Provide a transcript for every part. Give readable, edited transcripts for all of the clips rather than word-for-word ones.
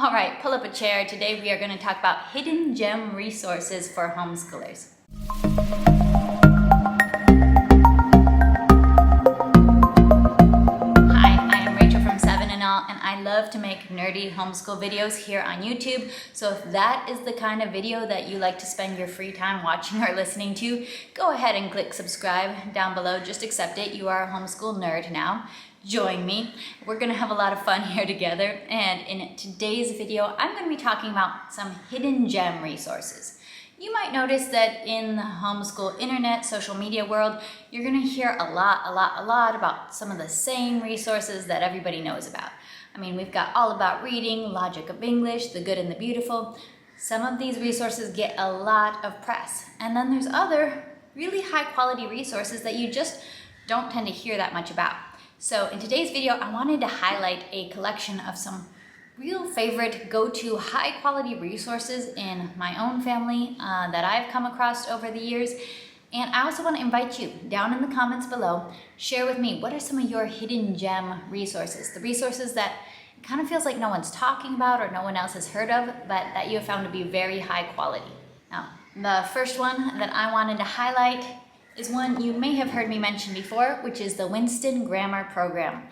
All right, pull up a chair. Today we are going to talk about hidden gem resources for homeschoolers. Hi, I am Rachel from 7 and All, and I love to make nerdy homeschool videos here on YouTube. So if that is the kind of video that you like to spend your free time watching or listening to, go ahead and click subscribe down below. Just accept it. You are a homeschool nerd now. Join me. We're gonna have a lot of fun here together, and in today's video I'm going to be talking about some hidden gem resources. You might notice that in the homeschool internet, social media world, you're gonna hear a lot about some of the same resources that everybody knows about. I mean, we've got All About Reading, Logic of English, The Good and the Beautiful. Some of these resources get a lot of press, and then there's other really high quality resources that you just don't tend to hear that much about. So in today's video, I wanted to highlight a collection of some real favorite go-to high quality resources in my own family that I've come across over the years. And I also want to invite you down in the comments below, share with me what are some of your hidden gem resources, the resources that it kind of feels like no one's talking about or no one else has heard of, but that you have found to be very high quality. Now, the first one that I wanted to highlight is one you may have heard me mention before, which is the Winston Grammar program.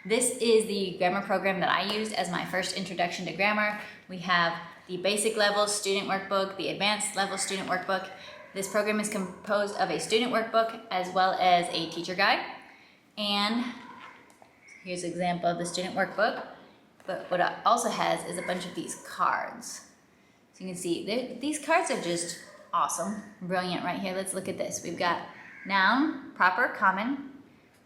This is the grammar program that I used as my first introduction to grammar. We have the basic level student workbook, the advanced level student workbook. This program is composed of a student workbook as well as a teacher guide. And here's an example of the student workbook. But what it also has is a bunch of these cards. So you can see these cards are just awesome, brilliant right here. Let's look at this. We've got noun, proper, common,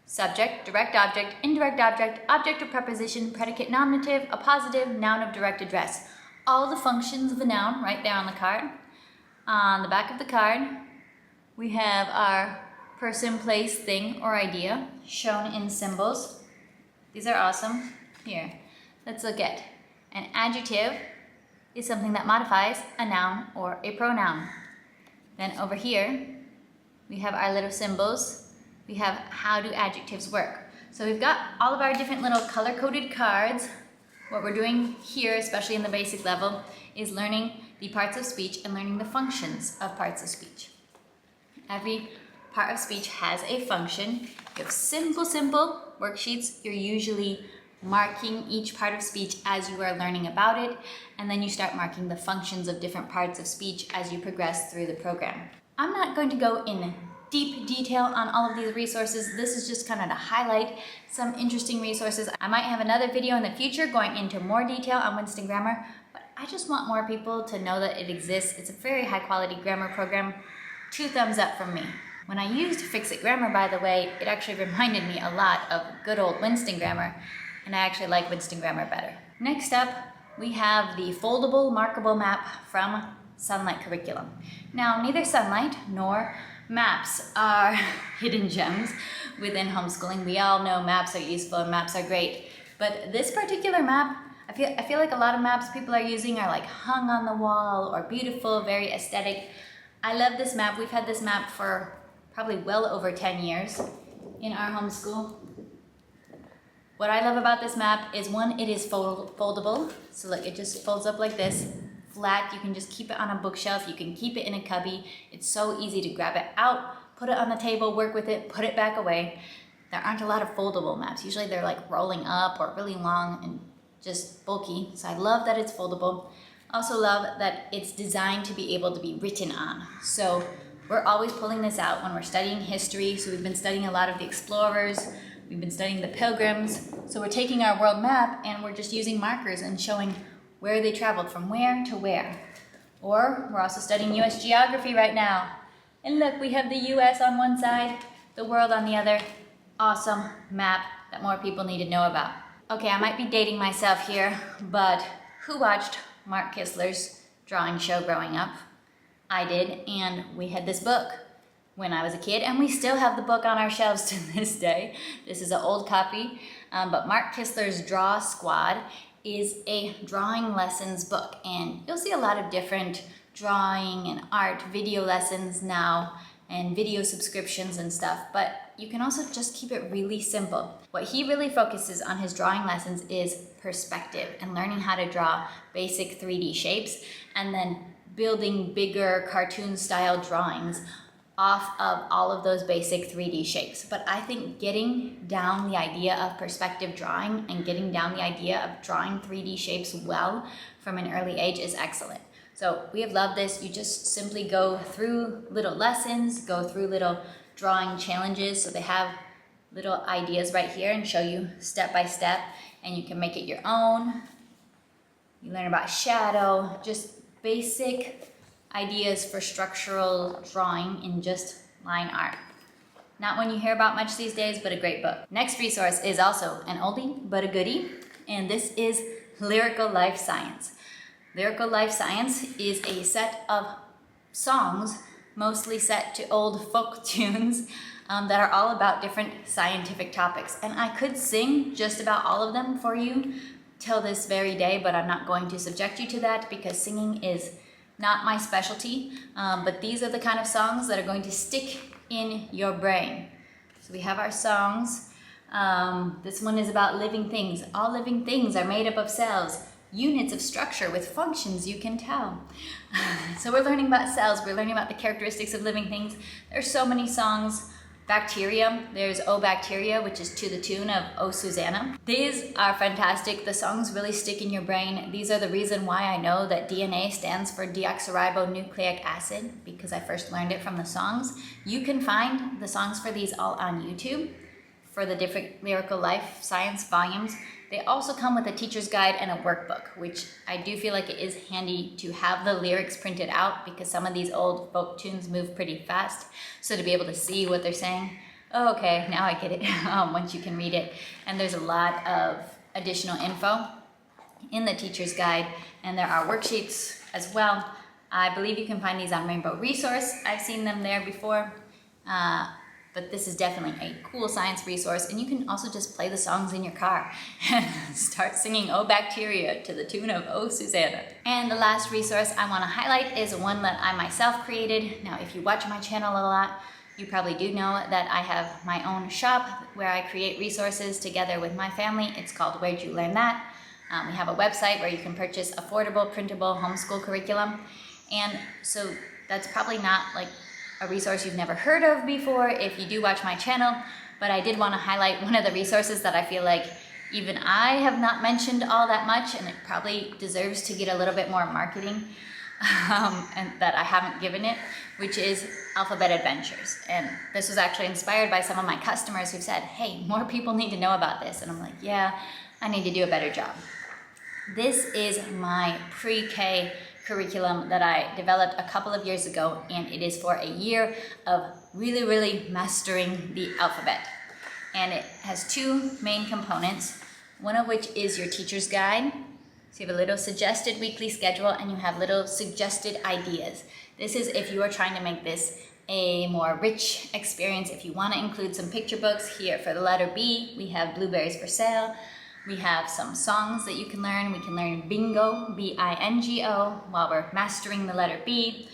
subject, direct object, indirect object, object of preposition, predicate nominative, appositive, noun of direct address. All the functions of a noun right there on the card. On the back of the card, we have our person, place, thing, or idea shown in symbols. These are awesome. Here, let's look at an adjective is something that modifies a noun or a pronoun. Then over here, we have our little symbols. We have how do adjectives work. So we've got all of our different little color-coded cards. What we're doing here, especially in the basic level, is learning the parts of speech and learning the functions of parts of speech. Every part of speech has a function. You have simple worksheets. You're usually marking each part of speech as you are learning about it, and then you start marking the functions of different parts of speech as you progress through the program. I'm not going to go in deep detail on all of these resources. This is just kind of to highlight some interesting resources. I might have another video in the future going into more detail on Winston Grammar, but I just want more people to know that it exists. It's a very high quality grammar program. 2 thumbs up from me. When I used Fix-It Grammar, by the way, it actually reminded me a lot of good old Winston Grammar, and I actually like Winston Grammar better. Next up, we have the Foldable Markable Map from Sunlight Curriculum. Now, neither Sunlight nor maps are hidden gems within homeschooling. We all know maps are useful and maps are great, but this particular map, I feel like a lot of maps people are using are like hung on the wall or beautiful, very aesthetic. I love this map. We've had this map for probably well over 10 years in our homeschool. What I love about this map is, one, it is foldable. So look, it just folds up like this, flat. You can just keep it on a bookshelf. You can keep it in a cubby. It's so easy to grab it out, put it on the table, work with it, put it back away. There aren't a lot of foldable maps. Usually they're like rolling up or really long and just bulky. So I love that it's foldable. Also love that it's designed to be able to be written on. So we're always pulling this out when we're studying history. So we've been studying a lot of the explorers. We've been studying the pilgrims. So we're taking our world map and we're just using markers and showing where they traveled from where to where. Or we're also studying US geography right now. And look, we have the US on one side, the world on the other. Awesome map that more people need to know about. Okay, I might be dating myself here, but who watched Mark Kistler's drawing show growing up? I did, and we had this book when I was a kid, and we still have the book on our shelves to this day. This is an old copy, but Mark Kistler's Draw Squad is a drawing lessons book, and you'll see a lot of different drawing and art video lessons now and video subscriptions and stuff, but you can also just keep it really simple. What he really focuses on his drawing lessons is perspective and learning how to draw basic 3D shapes and then building bigger cartoon style drawings off of all of those basic 3D shapes. But I think getting down the idea of perspective drawing and getting down the idea of drawing 3D shapes well from an early age is excellent. So we have loved this. You just simply go through little lessons, go through little drawing challenges. So they have little ideas right here and show you step by step, and you can make it your own. You learn about shadow, just basic ideas for structural drawing in just line art. Not one you hear about much these days, but a great book. Next resource is also an oldie, but a goodie, and this is Lyrical Life Science. Lyrical Life Science is a set of songs, mostly set to old folk tunes, that are all about different scientific topics. And I could sing just about all of them for you till this very day, but I'm not going to subject you to that because singing is not my specialty, but these are the kind of songs that are going to stick in your brain. So we have our songs. This one is about living things. All living things are made up of cells, units of structure with functions you can tell. So we're learning about cells. We're learning about the characteristics of living things. There's so many songs. Bacteria, there's O Bacteria, which is to the tune of O Susanna. These are fantastic. The songs really stick in your brain. These are the reason why I know that DNA stands for deoxyribonucleic acid, because I first learned it from the songs. You can find the songs for these all on YouTube for the different Lyrical Life Science volumes. They also come with a teacher's guide and a workbook, which I do feel like it is handy to have the lyrics printed out because some of these old folk tunes move pretty fast. So to be able to see what they're saying, oh, okay, now I get it once you can read it. And there's a lot of additional info in the teacher's guide, and there are worksheets as well. I believe you can find these on Rainbow Resource. I've seen them there before. But this is definitely a cool science resource, and you can also just play the songs in your car and start singing O Bacteria to the tune of O Susanna. And the last resource I want to highlight is one that I myself created. Now, if you watch my channel a lot, you probably do know that I have my own shop where I create resources together with my family. It's called Where'd You Learn That? We have a website where you can purchase affordable, printable homeschool curriculum. And so that's probably not like a resource you've never heard of before if you do watch my channel, but I did want to highlight one of the resources that I feel like even I have not mentioned all that much, and it probably deserves to get a little bit more marketing and that I haven't given it, which is Alphabet Adventures. And this was actually inspired by some of my customers who said, hey, more people need to know about this. And I'm like, yeah, I need to do a better job. This is my pre-K curriculum that I developed a couple of years ago, and it is for a year of really mastering the alphabet. And it has two main components, one of which is your teacher's guide. So you have a little suggested weekly schedule, and you have little suggested ideas. This is if you are trying to make this a more rich experience. If you want to include some picture books, here for the letter B, we have Blueberries for Sale. We have some songs that you can learn. We can learn bingo, B-I-N-G-O, while we're mastering the letter B.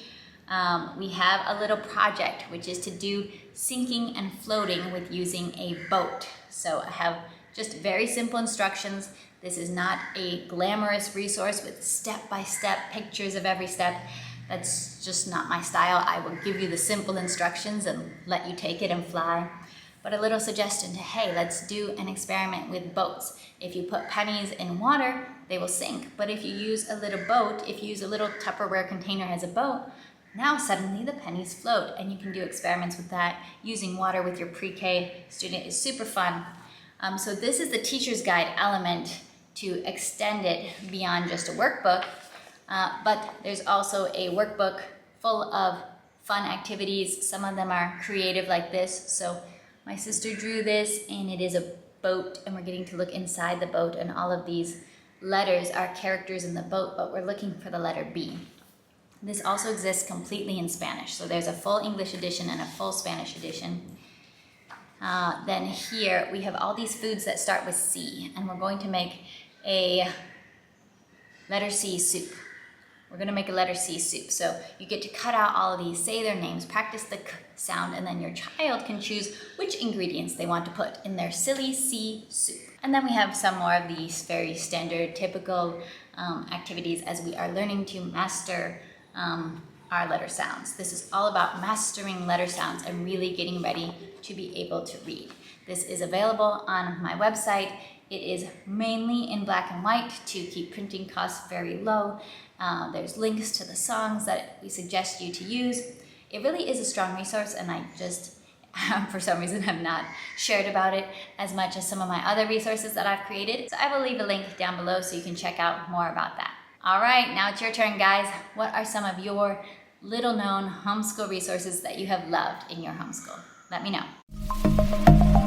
We have a little project, which is to do sinking and floating with using a boat. So I have just very simple instructions. This is not a glamorous resource with step-by-step pictures of every step. That's just not my style. I will give you the simple instructions and let you take it and fly. But a little suggestion to, hey, let's do an experiment with boats. If you put pennies in water, they will sink. But if you use a little boat, if you use a little Tupperware container as a boat, now suddenly the pennies float, and you can do experiments with that. Using water with your pre-K student is super fun. So this is the teacher's guide element to extend it beyond just a workbook. But there's also a workbook full of fun activities. Some of them are creative like this. So my sister drew this, and it is a boat, and we're getting to look inside the boat, and all of these letters are characters in the boat, but we're looking for the letter B. This also exists completely in Spanish, so there's a full English edition and a full Spanish edition. Then here we have all these foods that start with C, and we're going to make a letter C soup. We're gonna make a letter C soup. So you get to cut out all of these, say their names, practice the k sound, and then your child can choose which ingredients they want to put in their silly C soup. And then we have some more of these very standard, typical activities as we are learning to master our letter sounds. This is all about mastering letter sounds and really getting ready to be able to read. This is available on my website. It is mainly in black and white to keep printing costs very low. There's links to the songs that we suggest you to use. It really is a strong resource, and I just, for some reason, have not shared about it as much as some of my other resources that I've created. So I will leave a link down below so you can check out more about that. All right, now it's your turn, guys. What are some of your little known homeschool resources that you have loved in your homeschool? Let me know.